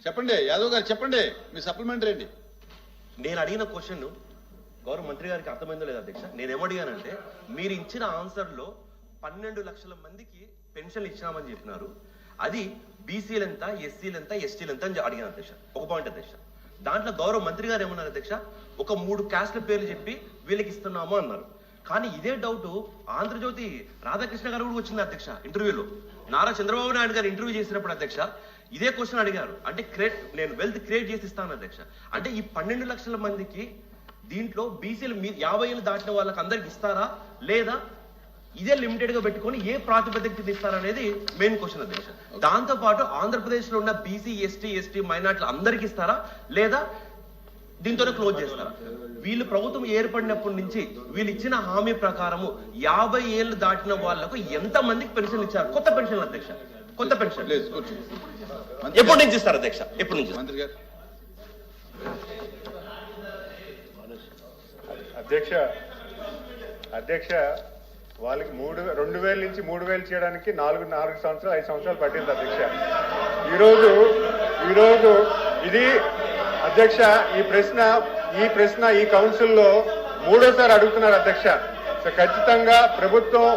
చెప్పండి యాదవ్ గారు, చెప్పండి మీ సప్లిమెంటరీ ఏంటి? నేను అడిగిన క్వశ్చన్ గౌరవ మంత్రి గారికి అర్థమైందో లేదా అధ్యక్ష? నేనేమడిగానంటే మీరు ఇచ్చిన ఆన్సర్లో 12 లక్షల మందికి పెన్షన్లు ఇచ్చినామని చెప్పినారు. అది బీసీలు ఎంత, ఎస్సీలు ఎంత, ఎస్టీలు ఎంత అని అడిగాను అధ్యక్ష. ఒక పాయింట్ అధ్యక్ష. దాంట్లో గౌరవ మంత్రి గారు ఏమన్నారు అధ్యక్ష? ఒక 3 క్యాస్ట్ల పేర్లు చెప్పి వీళ్ళకి ఇస్తున్నాము అన్నారు. కానీ ఇదే డౌట్ ఆంధ్రజ్యోతి రాధాకృష్ణ గారు కూడా వచ్చింది అధ్యక్ష. ఇంటర్వ్యూలో నారా చంద్రబాబు నాయుడు గారు ఇంటర్వ్యూ చేసినప్పుడు అధ్యక్ష ఇదే క్వశ్చన్ అడిగారు. అంటే నేను వెల్త్ క్రియేట్ చేసి ఇస్తాను అధ్యక్ష. అంటే ఈ 12 లక్షల మందికి దీంట్లో బీసీలు 50 ఏళ్ళు దాటిన వాళ్ళకి అందరికి ఇస్తారా, లేదా ఇదే లిమిటెడ్ గా పెట్టుకొని ఏ ప్రాతిపదికన ఇస్తారనేది మెయిన్ క్వశ్చన్ అధ్యక్ష. దాంతో పాటు ఆంధ్రప్రదేశ్ లో ఉన్న బీసీ, ఎస్టీ మైనార్టీలు అందరికి ఇస్తారా, లేదా దీంతోనే క్లోజ్ చేస్తారా? వీళ్ళు ప్రభుత్వం ఏర్పడినప్పటి నుంచి వీళ్ళు ఇచ్చిన హామీ ప్రకారము 50 ఏళ్ళు దాటిన వాళ్లకు ఎంత మందికి పెన్షన్ ఇచ్చారు? కొత్త పెన్షన్ అధ్యక్ష, కొత్త పెన్షన్ ఎప్పటి నుంచి ఇస్తారు అధ్యక్ష? ఎప్పటి నుంచి? మంత్రి గారు. అధ్యక్ష వాళ్ళకి 2000 నుంచి 3000 చేయడానికి 4 సంవత్సరాలు 5 సంవత్సరాలు పట్టింది అధ్యక్ష. ఈరోజు ఇది అధ్యక్ష ఈ ప్రశ్న ఈ కౌన్సిల్లో 3వ సారి అడుగుతున్నారు అధ్యక్ష. సో ఖచ్చితంగా ప్రభుత్వం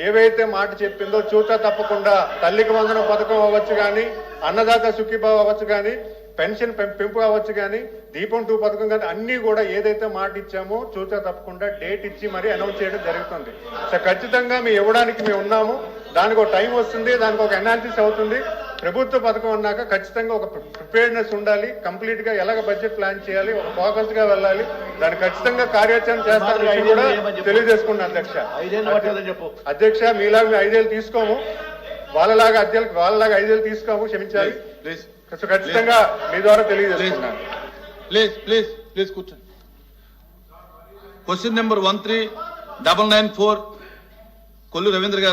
ఏవైతే మాట చెప్పిందో చూతా తప్పకుండా తల్లికి వందనం పథకం అవ్వచ్చు కానీ, అన్నదాత సుఖీభావ అవ్వచ్చు కానీ, పెన్షన్ పెంపు అవ్వచ్చు కానీ, దీపం 2 పథకం కానీ అన్ని కూడా ఏదైతే మాట ఇచ్చామో చూచా తప్పకుండా డేట్ ఇచ్చి మరి అనౌన్స్ చేయడం జరుగుతుంది. సో ఖచ్చితంగా మేము ఇవ్వడానికి మేము ఉన్నాము. దానికి ఒక టైం వస్తుంది, దానికి ఒక అనాలిసిస్ అవుతుంది. ప్రభుత్వ పథకం అన్నాక ఖచ్చితంగా ఒక ప్రిపేర్నెస్ ఉండాలి. కంప్లీట్ గా ఎలాగ బడ్జెట్ ప్లాన్ చేయాలి, ఒక ఫోకస్డ్ గా వెళ్ళాలి. దానికి ఖచ్చితంగా కార్యాచరణ చేస్తామని కూడా తెలియజేసుకున్నాను అధ్యక్ష. అధ్యక్ష మీలాగా మేము 5 ఏళ్ళు తీసుకోము, వాళ్ళలాగా 5 ఏళ్ళు తీసుకోము, క్షమించాలి. ఖచ్చితంగా మీ ద్వారా తెలియజేస్తున్నాను. ప్లీజ్ కూర్చోండి. క్వశ్చన్ నెంబర్ 13994 కొల్లు రవీంద్ర గారు.